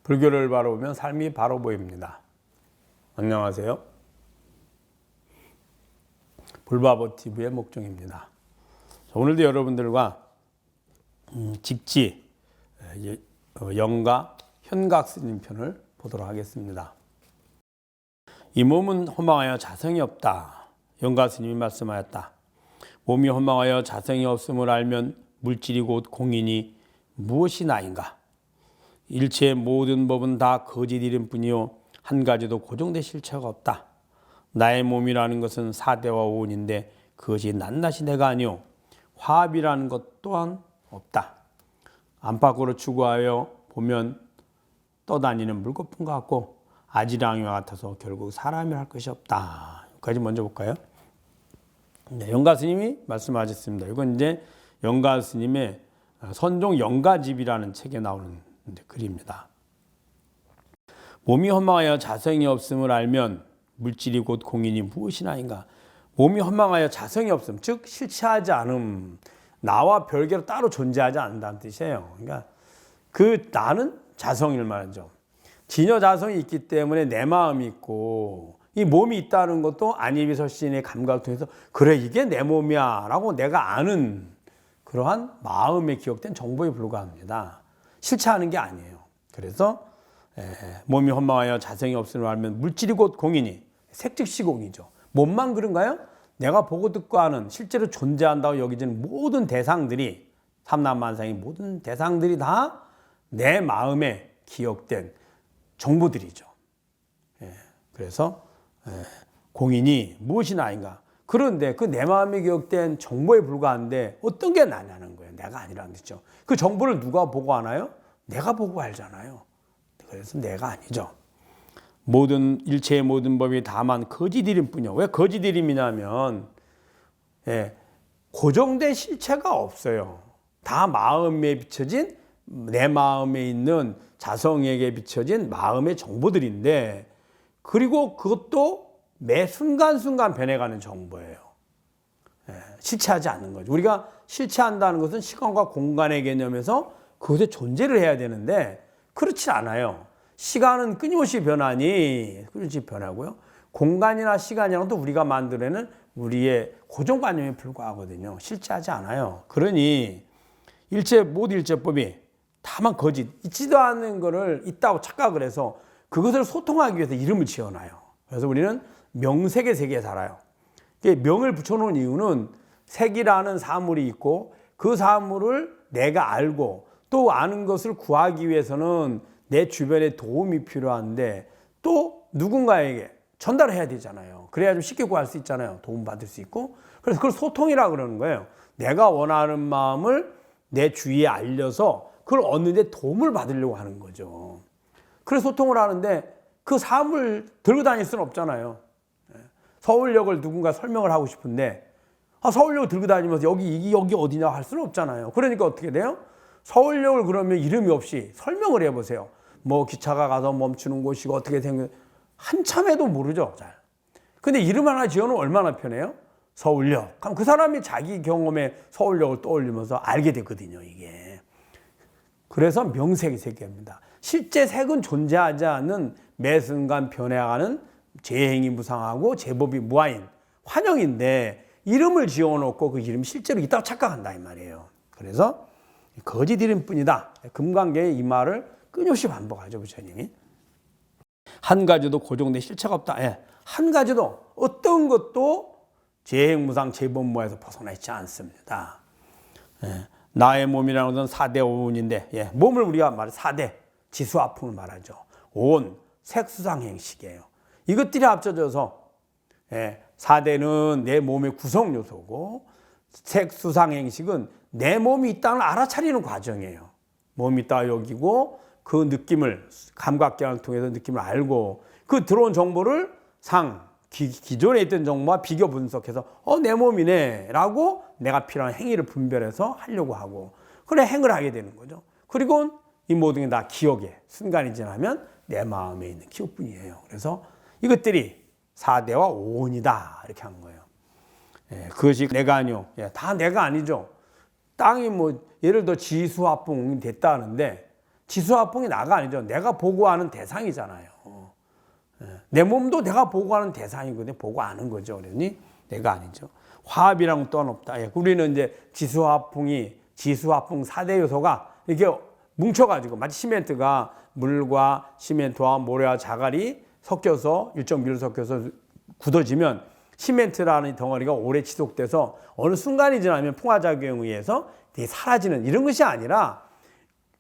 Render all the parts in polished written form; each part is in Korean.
불교를 바라보면 삶이 바로 보입니다. 안녕하세요. 불바보TV의 목종입니다. 오늘도 여러분들과 직지 영가 현각 스님 편을 보도록 하겠습니다. 이 몸은 허망하여 자성이 없다. 영가 스님이 말씀하였다. 몸이 허망하여 자성이 없음을 알면 물질이 곧 공인이 무엇이 나인가? 일체의 모든 법은 다 거짓 이름 뿐이요 한 가지도 고정된 실체가 없다. 나의 몸이라는 것은 사대와 오온인데 그것이 낱낱이 내가 아니오 화합이라는 것 또한 없다. 안팎으로 추구하여 보면 떠다니는 물거품과 같고 아지랑이와 같아서 결국 사람이 할 것이 없다. 여기까지 먼저 볼까요? 네, 영가 스님이 말씀하셨습니다. 이건 이제 영가 스님의 선종 영가집이라는 책에 나오는 글입니다. 몸이 허망하여 자성이 없음을 알면 물질이 곧 공인이 무엇이나인가. 몸이 허망하여 자성이 없음, 즉 실체하지 않음, 나와 별개로 따로 존재하지 않는다는 뜻이에요. 그러니까 그 나는 자성일 말이죠. 진여 자성이 있기 때문에 내 마음이 있고 이 몸이 있다는 것도 안이비설신의 감각을 통해서 그래 이게 내 몸이야 라고 내가 아는 그러한 마음에 기억된 정보에 불과합니다. 실체하는 게 아니에요. 그래서 몸이 허망하여 자성이 없음을 알면 물질이 곧 공이니 색즉시공이죠. 몸만 그런가요? 내가 보고 듣고 하는 실제로 존재한다고 여기지는 모든 대상들이 삼남만상의 모든 대상들이 다 내 마음에 기억된 정보들이죠. 그래서 공인이 무엇이나 아닌가. 그런데 그 내 마음에 기억된 정보에 불과한데 어떤 게 나냐는 거예요. 내가 아니라는 뜻이죠. 그 정보를 누가 보고 하나요? 내가 보고 알잖아요. 그래서 내가 아니죠. 일체의 모든 법이 다만 거짓 이름뿐이요. 왜 거짓 이름이냐면 고정된 실체가 없어요. 다 마음에 비춰진 내 마음에 있는 자성에게 비춰진 마음의 정보들인데 그리고 그것도 매 순간순간 변해가는 정보예요. 실체하지 않는 거죠. 우리가 실체한다는 것은 시간과 공간의 개념에서 그것의 존재를 해야 되는데 그렇지 않아요. 시간은 끊임없이 변하고요. 공간이나 시간이랑도 우리가 만들어내는 우리의 고정관념에 불과하거든요. 실체하지 않아요. 그러니 모든 일체법이 다만 거짓, 있지도 않는 것을 있다고 착각을 해서 그것을 소통하기 위해서 이름을 지어놔요. 그래서 우리는 명색의 세계에 살아요. 명을 붙여놓은 이유는 색이라는 사물이 있고 그 사물을 내가 알고 또 아는 것을 구하기 위해서는 내 주변에 도움이 필요한데 또 누군가에게 전달해야 되잖아요. 그래야 좀 쉽게 구할 수 있잖아요. 도움받을 수 있고. 그래서 그걸 소통이라고 그러는 거예요. 내가 원하는 마음을 내 주위에 알려서 그걸 얻는데 도움을 받으려고 하는 거죠. 그래서 소통을 하는데 그 사물을 들고 다닐 수는 없잖아요. 서울역을 누군가 설명을 하고 싶은데 서울역을 들고 다니면서 여기 어디냐 할 수는 없잖아요. 그러니까 어떻게 돼요? 서울역을 그러면 이름이 없이 설명을 해보세요. 뭐 기차가 가서 멈추는 곳이고 어떻게 생겨 한참에도 모르죠. 잘. 근데 이름 하나 지어놓으면 얼마나 편해요? 서울역. 그럼 그 사람이 자기 경험에 서울역을 떠올리면서 알게 되거든요. 이게. 그래서 명색의 세계입니다. 실제 색은 존재하지 않는 매 순간 변해가는 재행이 무상하고 제법이 무아인 환영인데 이름을 지어놓고 그 이름이 실제로 있다고 착각한다 이 말이에요. 그래서 거짓 이름뿐이다. 금강경의 이 말을 끊임없이 반복하죠. 부처님이. 한 가지도 고정된 실체가 없다. 한 가지도 어떤 것도 재행무상 제법무에서 벗어나 있지 않습니다. 나의 몸이라는 것은 사대 오온인데 몸을 우리가 말해 사대 지수아풍을 말하죠. 오온 색수상행식이에요. 이것들이 합쳐져서 사대는 내 몸의 구성 요소고 색수상행식은 내 몸이 있다는 알아차리는 과정이에요. 몸이 있다 여기고 그 느낌을 감각경을 통해서 느낌을 알고 그 들어온 정보를 기존에 있던 정보와 비교 분석해서 내 몸이네 라고 내가 필요한 행위를 분별해서 하려고 하고 그래 행을 하게 되는 거죠. 그리고 이 모든 게 다 기억에 순간이 지나면 내 마음에 있는 기억뿐이에요. 그래서 이것들이 사대와 오온이다 이렇게 한 거예요. 그것이 내가 아니오. 다 내가 아니죠. 땅이 예를 들어 지수화풍이 됐다 하는데 지수화풍이 나가 아니죠. 내가 보고하는 대상이잖아요. 내 몸도 내가 보고하는 대상이거든요. 보고하는 거죠. 그러니 내가 아니죠. 화합이랑 또한 없다. 예, 우리는 이제 지수화풍 4대 요소가 이렇게 뭉쳐가지고 마치 시멘트가 물과 시멘트와 모래와 자갈이 섞여서 일정 비율 섞여서 굳어지면 시멘트라는 덩어리가 오래 지속돼서 어느 순간이 지나면 풍화작용에 의해서 되게 사라지는 이런 것이 아니라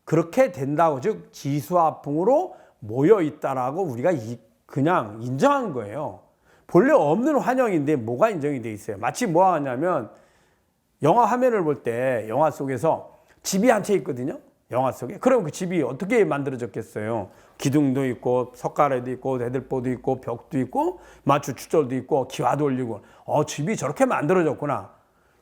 그렇게 된다고, 즉 지수화풍으로 모여 있다라고 우리가 그냥 인정한 거예요. 본래 없는 환영인데 뭐가 인정이 돼 있어요. 마치 뭐 하냐면 영화 화면을 볼 때 영화 속에서 집이 한 채 있거든요. 영화 속에. 그럼 그 집이 어떻게 만들어졌겠어요? 기둥도 있고 석가래도 있고 대들보도 있고 벽도 있고 마추 추절도 있고 기와도 올리고 집이 저렇게 만들어졌구나.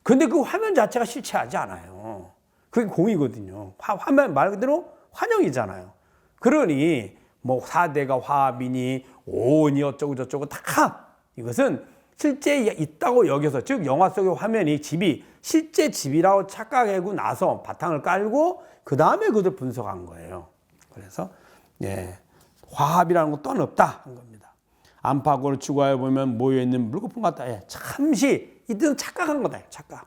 근데 그 화면 자체가 실체하지 않아요. 그게 공이거든요. 화면 말 그대로 환영이잖아요. 그러니 뭐 4대가 화합이니 오온이 어쩌고 저쩌고 다 이것은 실제 있다고 여겨서, 즉 영화 속의 화면이 집이 실제 집이라고 착각하고 나서 바탕을 깔고 그 다음에 그것을 분석한 거예요. 그래서 화합이라는 건 또한 없다 한 겁니다. 안팎으로 추구하여 보면 모여있는 물거품 같다. 잠시 이때는 착각한 거다. 착각.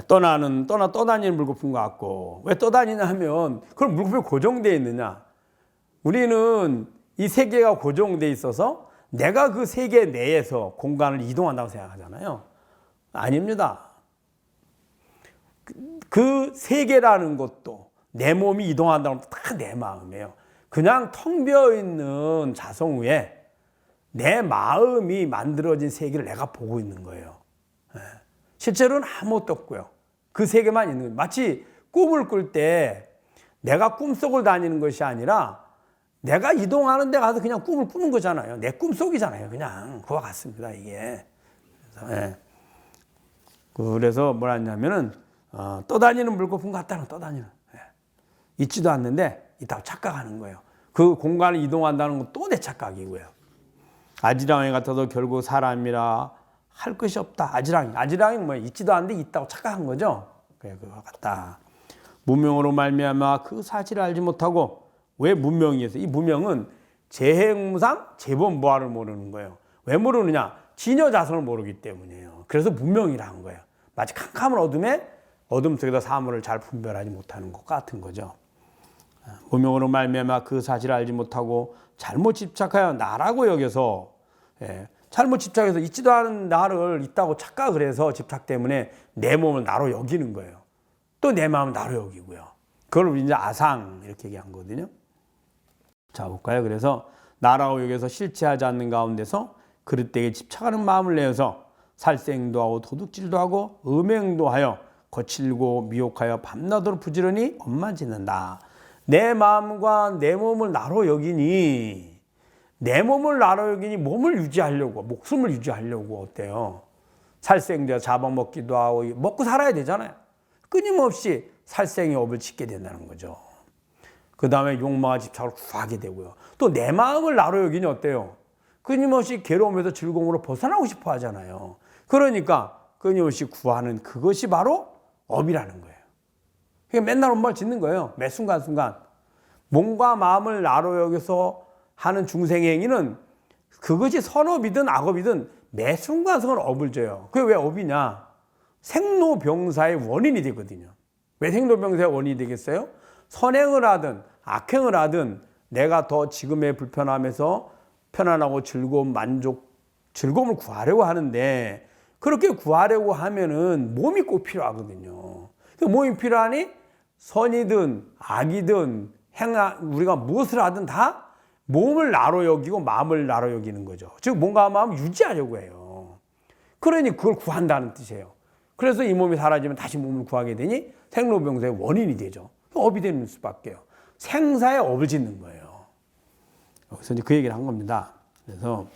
떠다니는 물거품 같고, 왜 떠다니냐 하면 그럼 물거품이 고정되어 있느냐. 우리는 이 세계가 고정되어 있어서 내가 그 세계 내에서 공간을 이동한다고 생각하잖아요. 아닙니다. 그 세계라는 것도 내 몸이 이동한다는 것도 다 내 마음이에요. 그냥 텅 비어 있는 자성 위에 내 마음이 만들어진 세계를 내가 보고 있는 거예요. 실제로는 아무것도 없고요. 그 세계만 있는 거예요. 마치 꿈을 꿀 때 내가 꿈속을 다니는 것이 아니라 내가 이동하는 데 가서 그냥 꿈을 꾸는 거잖아요. 내 꿈속이잖아요. 그냥 그와 같습니다. 이게. 그래서 뭐라 했냐면은 떠다니는 물거품 같다는 떠다니는. 있지도 않는데 있다고 착각하는 거예요. 그 공간을 이동한다는 건 또 내 착각이고요. 아지랑이 같아도 결국 사람이라 할 것이 없다. 아지랑이 뭐 있지도 않는데 있다고 착각한 거죠. 그래 그거 같다. 무명으로 말미암아 그 사실을 알지 못하고, 왜 무명이어서? 이 무명은 재행무상 재범무화를 모르는 거예요. 왜 모르느냐? 진여자성을 모르기 때문이에요. 그래서 무명이라 한 거예요. 마치 캄캄한 어둠에 어둠 속에서 사물을 잘 분별하지 못하는 것 같은 거죠. 무명으로 말미암아 그 사실을 알지 못하고 잘못 집착하여 나라고 여겨서, 잘못 집착해서 있지도 않은 나를 있다고 착각을 해서 집착 때문에 내 몸을 나로 여기는 거예요. 또 내 마음을 나로 여기고요. 그걸 이제 아상 이렇게 얘기한 거거든요. 자 볼까요? 그래서 나라고 여겨서 실체하지 않는 가운데서 그릇되게 집착하는 마음을 내어서 살생도 하고 도둑질도 하고 음행도 하여 거칠고 미혹하여 밤낮으로 부지런히 엇만 짓는다. 내 마음과 내 몸을 나로 여기니, 내 몸을 나로 여기니 몸을 유지하려고, 목숨을 유지하려고 어때요? 살생되어 잡아먹기도 하고 먹고 살아야 되잖아요. 끊임없이 살생의 업을 짓게 된다는 거죠. 그 다음에 욕망과 집착을 구하게 되고요. 또 내 마음을 나로 여기니 어때요? 끊임없이 괴로움에서 즐거움으로 벗어나고 싶어 하잖아요. 그러니까 끊임없이 구하는 그것이 바로 업이라는 거예요. 그러니까 맨날 업을 짓는 거예요. 매 순간순간. 몸과 마음을 나로 여기서 하는 중생의 행위는 그것이 선업이든 악업이든 매 순간순간 업을 줘요. 그게 왜 업이냐? 생로병사의 원인이 되거든요. 왜 생로병사의 원인이 되겠어요? 선행을 하든 악행을 하든 내가 더 지금의 불편함에서 편안하고 즐거움을 구하려고 하는데, 그렇게 구하려고 하면은 몸이 꼭 필요하거든요. 몸이 필요하니 선이든 악이든 우리가 무엇을 하든 다 몸을 나로 여기고 마음을 나로 여기는 거죠. 즉 몸과 마음을 유지하려고 해요. 그러니 그걸 구한다는 뜻이에요. 그래서 이 몸이 사라지면 다시 몸을 구하게 되니 생로병사의 원인이 되죠. 업이 되는 수밖에요. 생사의 업을 짓는 거예요. 여기서 이제 그 얘기를 한 겁니다. 그래서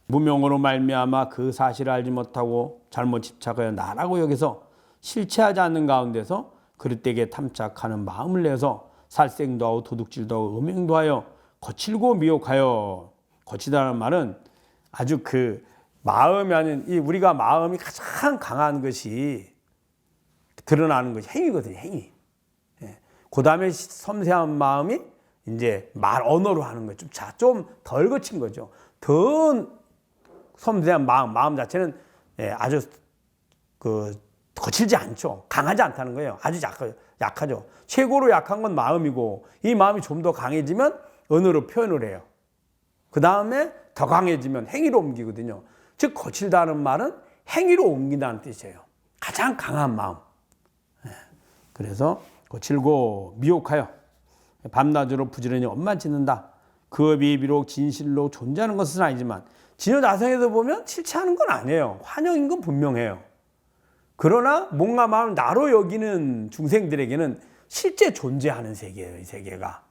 무명으로 말미암아 그 사실을 알지 못하고 잘못 집착하여 나라고 여기서 실체하지 않는 가운데서 그릇되게 탐착하는 마음을 내서 살생도 하고 도둑질도 하고 음행도 하여 거칠고 미혹하여, 거치다는 말은 아주 그 마음이 아닌, 우리가 마음이 가장 강한 것이 드러나는 것이 행위거든요. 행위. 그 다음에 섬세한 마음이 이제 말 언어로 하는 거죠. 좀 덜 거친 거죠. 더 섬세한 마음 자체는 아주 거칠지 않죠. 강하지 않다는 거예요. 아주 약하죠. 최고로 약한 건 마음이고, 이 마음이 좀 더 강해지면 언어로 표현을 해요. 그 다음에 더 강해지면 행위로 옮기거든요. 즉 거칠다는 말은 행위로 옮긴다는 뜻이에요. 가장 강한 마음. 그래서 거칠고 미혹하여 밤낮으로 부지런히 업만 짓는다. 그 업이 비록 진실로 존재하는 것은 아니지만 진여자성에서 보면 실체하는 건 아니에요. 환영인 건 분명해요. 그러나 몸과 마음을 나로 여기는 중생들에게는 실제 존재하는 세계예요. 이 세계가.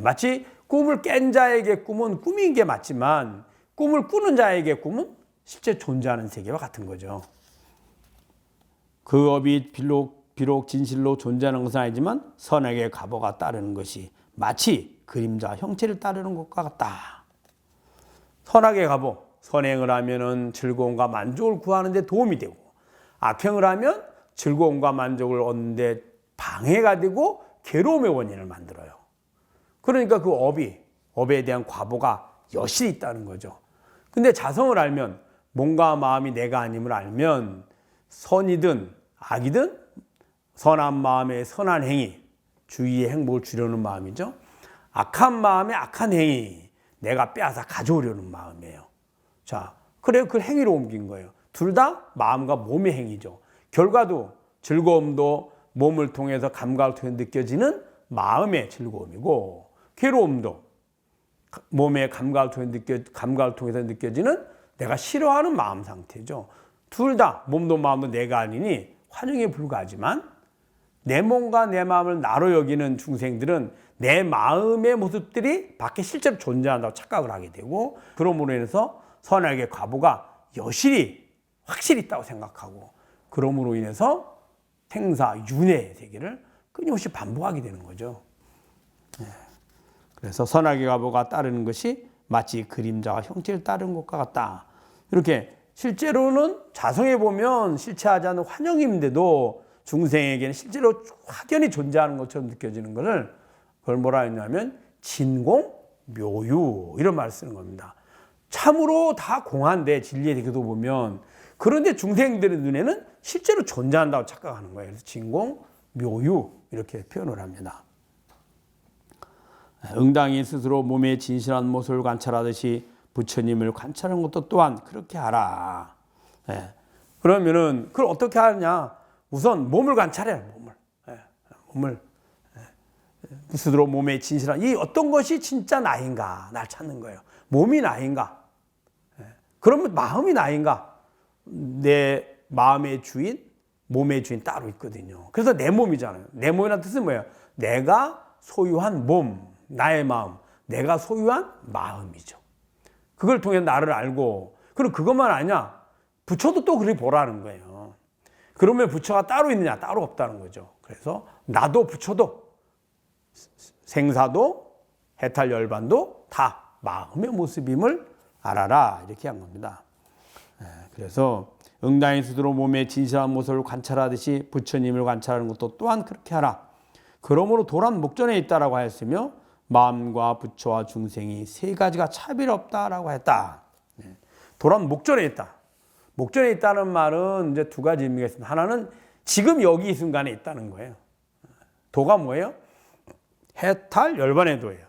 마치 꿈을 깬 자에게 꿈은 꿈인 게 맞지만 꿈을 꾸는 자에게 꿈은 실제 존재하는 세계와 같은 거죠. 그 업이 비록 진실로 존재하는 것은 아니지만 선악의 가보가 따르는 것이 마치 그림자 형체를 따르는 것과 같다. 선악의 가보, 선행을 하면은 즐거움과 만족을 구하는 데 도움이 되고, 악행을 하면 즐거움과 만족을 얻는 데 방해가 되고 괴로움의 원인을 만들어요. 그러니까 그 업에 대한 과보가 여실히 있다는 거죠. 근데 자성을 알면, 몸과 마음이 내가 아님을 알면 선이든 악이든 선한 마음의 선한 행위, 주위의 행복을 주려는 마음이죠. 악한 마음의 악한 행위, 내가 빼앗아 가져오려는 마음이에요. 자, 그래요. 그 행위로 옮긴 거예요. 둘 다 마음과 몸의 행위죠. 결과도 즐거움도 몸을 통해서 감각을 통해 느껴지는 마음의 즐거움이고, 괴로움도 몸의 감각을 통해서 느껴지는 내가 싫어하는 마음 상태죠. 둘 다 몸도 마음도 내가 아니니 환영에 불과하지만, 내 몸과 내 마음을 나로 여기는 중생들은 내 마음의 모습들이 밖에 실제로 존재한다고 착각을 하게 되고, 그러므로 인해서 선악의 과보가 여실히 확실히 있다고 생각하고, 그러므로 인해서 생사 윤회의 세계를 끊임없이 반복하게 되는 거죠. 그래서 선악의 과보가 따르는 것이 마치 그림자와 형체를 따르는 것과 같다. 이렇게 실제로는 자성에 보면 실체하지 않는 환영인데도 중생에게는 실제로 확연히 존재하는 것처럼 느껴지는 것을, 그걸 뭐라 했냐면 진공 묘유, 이런 말을 쓰는 겁니다. 참으로 다 공한데 진리의 대교도 보면, 그런데 중생들의 눈에는 실제로 존재한다고 착각하는 거예요. 그래서 진공 묘유 이렇게 표현을 합니다. 응당이 스스로 몸의 진실한 모습을 관찰하듯이 부처님을 관찰하는 것도 또한 그렇게 하라. 그러면은 그걸 어떻게 하느냐? 우선 몸을 관찰해요. 몸을 스스로 몸의 진실한, 이 어떤 것이 진짜 나인가, 날 찾는 거예요. 몸이 나인가? 그러면 마음이 나인가? 내 마음의 주인, 몸의 주인 따로 있거든요. 그래서 내 몸이잖아요. 내 몸이라는 뜻은 뭐예요? 내가 소유한 몸, 나의 마음, 내가 소유한 마음이죠. 그걸 통해 나를 알고, 그리고 그것만 아니냐? 부처도 또 그렇게 보라는 거예요. 그러면 부처가 따로 있느냐? 따로 없다는 거죠. 그래서 나도 부처도 생사도 해탈 열반도 다 마음의 모습임을 알아라, 이렇게 한 겁니다. 그래서 응당이 스스로 몸의 진실한 모습을 관찰하듯이 부처님을 관찰하는 것도 또한 그렇게 하라. 그러므로 도란 목전에 있다라고 하였으며, 마음과 부처와 중생이 세 가지가 차별 없다라고 했다. 도란 목전에 있다. 목전에 있다는 말은 이제 두 가지 의미가 있습니다. 하나는 지금 여기 이 순간에 있다는 거예요. 도가 뭐예요? 해탈 열반의 도예요.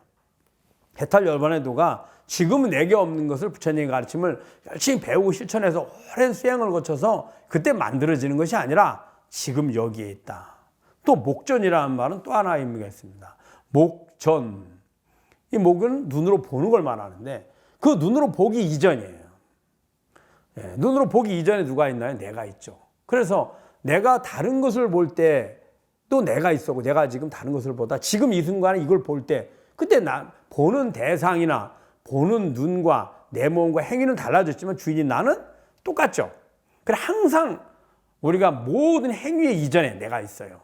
해탈 열반의 도가 지금은 내게 없는 것을 부처님의 가르침을 열심히 배우고 실천해서 오랜 수행을 거쳐서 그때 만들어지는 것이 아니라 지금 여기에 있다. 또 목전이라는 말은 또 하나의 의미가 있습니다. 목전. 이 목은 눈으로 보는 걸 말하는데, 그 눈으로 보기 이전이에요. 눈으로 보기 이전에 누가 있나요? 내가 있죠. 그래서 내가 다른 것을 볼 때 또 내가 있었고, 내가 지금 다른 것을 보다 지금 이 순간에 이걸 볼 때, 그때 나 보는 대상이나 보는 눈과 내 몸과 행위는 달라졌지만 주인인 나는 똑같죠. 그래, 항상 우리가 모든 행위의 이전에 내가 있어요.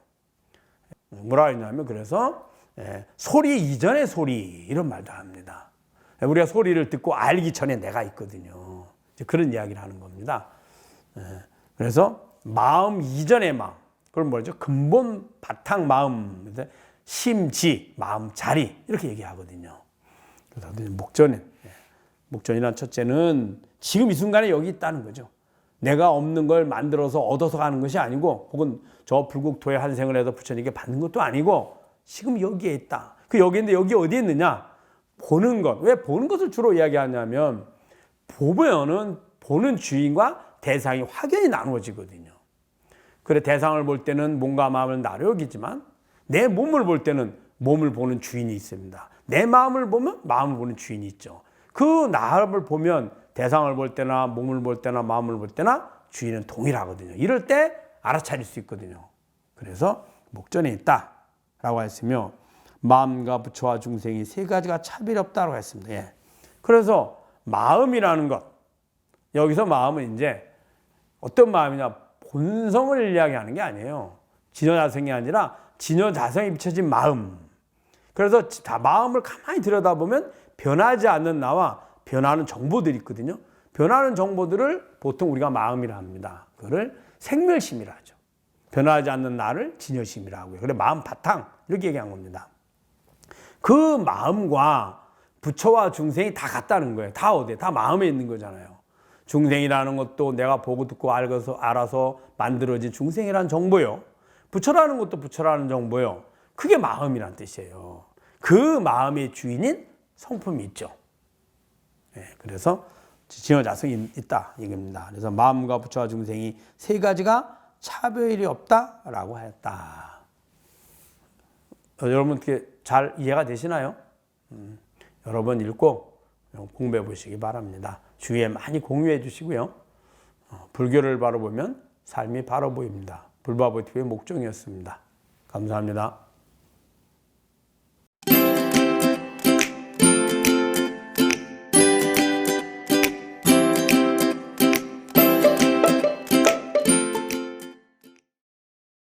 뭐라 했냐면, 그래서 소리 이전의 소리, 이런 말도 합니다. 우리가 소리를 듣고 알기 전에 내가 있거든요. 그런 이야기를 하는 겁니다. 그래서 마음 이전의 마음, 그걸 뭐죠? 근본 바탕 마음. 심지, 마음자리 이렇게 얘기하거든요. 그래서 목전이란 첫째는 지금 이 순간에 여기 있다는 거죠. 내가 없는 걸 만들어서 얻어서 가는 것이 아니고 혹은 저 불국토에 한생을 해서 부처님께 받는 것도 아니고 지금 여기에 있다. 그 여기인데 여기 어디에 있느냐? 보는 것. 왜 보는 것을 주로 이야기하냐면 보면은 보는 주인과 대상이 확연히 나누어지거든요. 그래 대상을 볼 때는 몸과 마음을 나로 여기지만 내 몸을 볼 때는 몸을 보는 주인이 있습니다. 내 마음을 보면 마음을 보는 주인이 있죠. 그 나를 보면 대상을 볼 때나 몸을 볼 때나 마음을 볼 때나 주인은 동일하거든요. 이럴 때 알아차릴 수 있거든요. 그래서 목전에 있다라고 했으며 마음과 부처와 중생이 세 가지가 차별이 없다고 했습니다. 예. 그래서 마음이라는 것 여기서 마음은 이제 어떤 마음이냐 본성을 이야기하는 게 아니에요. 진여자성이 아니라 진여자성이 비춰진 마음. 그래서 마음을 가만히 들여다보면 변하지 않는 나와 변하는 정보들이 있거든요. 변하는 정보들을 보통 우리가 마음이라 합니다. 그거를 생멸심이라 하죠. 변하지 않는 나를 진여심이라 하고요. 그래 마음 바탕 이렇게 얘기한 겁니다. 그 마음과 부처와 중생이 다 같다는 거예요. 다 어디에? 다 마음에 있는 거잖아요. 중생이라는 것도 내가 보고 듣고 알아서 만들어진 중생이라는 정보요. 부처라는 것도 부처라는 정보요. 그게 마음이란 뜻이에요. 그 마음의 주인인 성품이 있죠. 네, 그래서 진여자성이 있다 이겁니다. 그래서 마음과 부처와 중생이 세 가지가 차별이 없다라고 했다. 여러분 어떻게 잘 이해가 되시나요? 여러 번 읽고 공부해 보시기 바랍니다. 주위에 많이 공유해 주시고요. 불교를 바로 보면 삶이 바로 보입니다. 불바보TV의 목종이었습니다. 감사합니다.